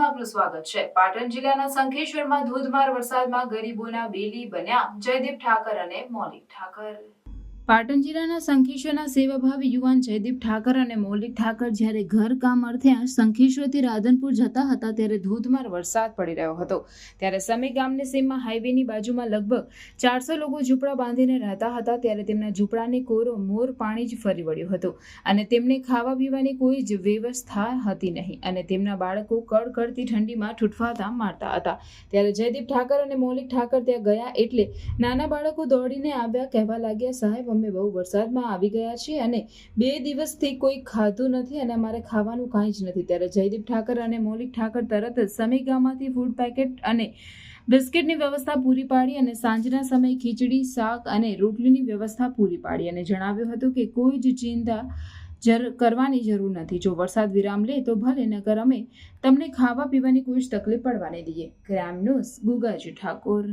ન્યૂઝમાં આપનું સ્વાગત છે। પાટણ જિલ્લાના શંખેશ્વરમાં ધોધમાર વરસાદમાં ગરીબોના બેલી બન્યા જયદીપ ઠાકર અને મૌલિક ઠાકર। પાટણ જિલ્લાના શંખેશ્વરના સેવાભાવી યુવાન જયદીપ ઠાકર અને મૌલિક ઠાકર જ્યારે ઘર કામ અર્થે શંખેશ્વરથી રાધનપુર જતા હતા ત્યારે ધોધમાર વરસાદ પડી રહ્યો હતો। ત્યારે સમી ગામની સીમમાં હાઈવેની બાજુમાં લગભગ 400 લોકો ઝૂંપડા બાંધીને રહેતા હતા। ત્યારે તેમના ઝૂંપડાની કોરો મોર પાણી જ ફરી વળ્યું હતું અને તેમને ખાવા પીવાની કોઈ જ વ્યવસ્થા હતી નહીં અને તેમના બાળકો કડકડતી ઠંડીમાં ઠૂઠવાતા મારતા હતા। ત્યારે જયદીપ ઠાકર અને મૌલિક ઠાકર ત્યાં ગયા એટલે નાના બાળકો દોડીને આવ્યા, કહેવા લાગ્યા, સાહેબ અમે બહુ વરસાદમાં આવી ગયા છીએ અને 2 દિવસથી કોઈ ખાધું નથી અને અમારે ખાવાનું કાંઈ જ નથી। ત્યારે જયદીપ ઠાકર અને મૌલિક ઠાકર તરત જ સમી ગામમાંથી ફૂડ પેકેટ અને બિસ્કિટની વ્યવસ્થા પૂરી પાડી અને સાંજના સમયે ખીચડી, શાક અને રોટલીની વ્યવસ્થા પૂરી પાડી અને જણાવ્યું હતું કે કોઈ જ ચિંતા કરવાની જરૂર નથી। જો વરસાદ વિરામ લે તો ભલે, નકર અમે તમને ખાવા પીવાની કોઈ જ તકલીફ પડવા નહીં દઈએ। Crime news Gugaji Thakor.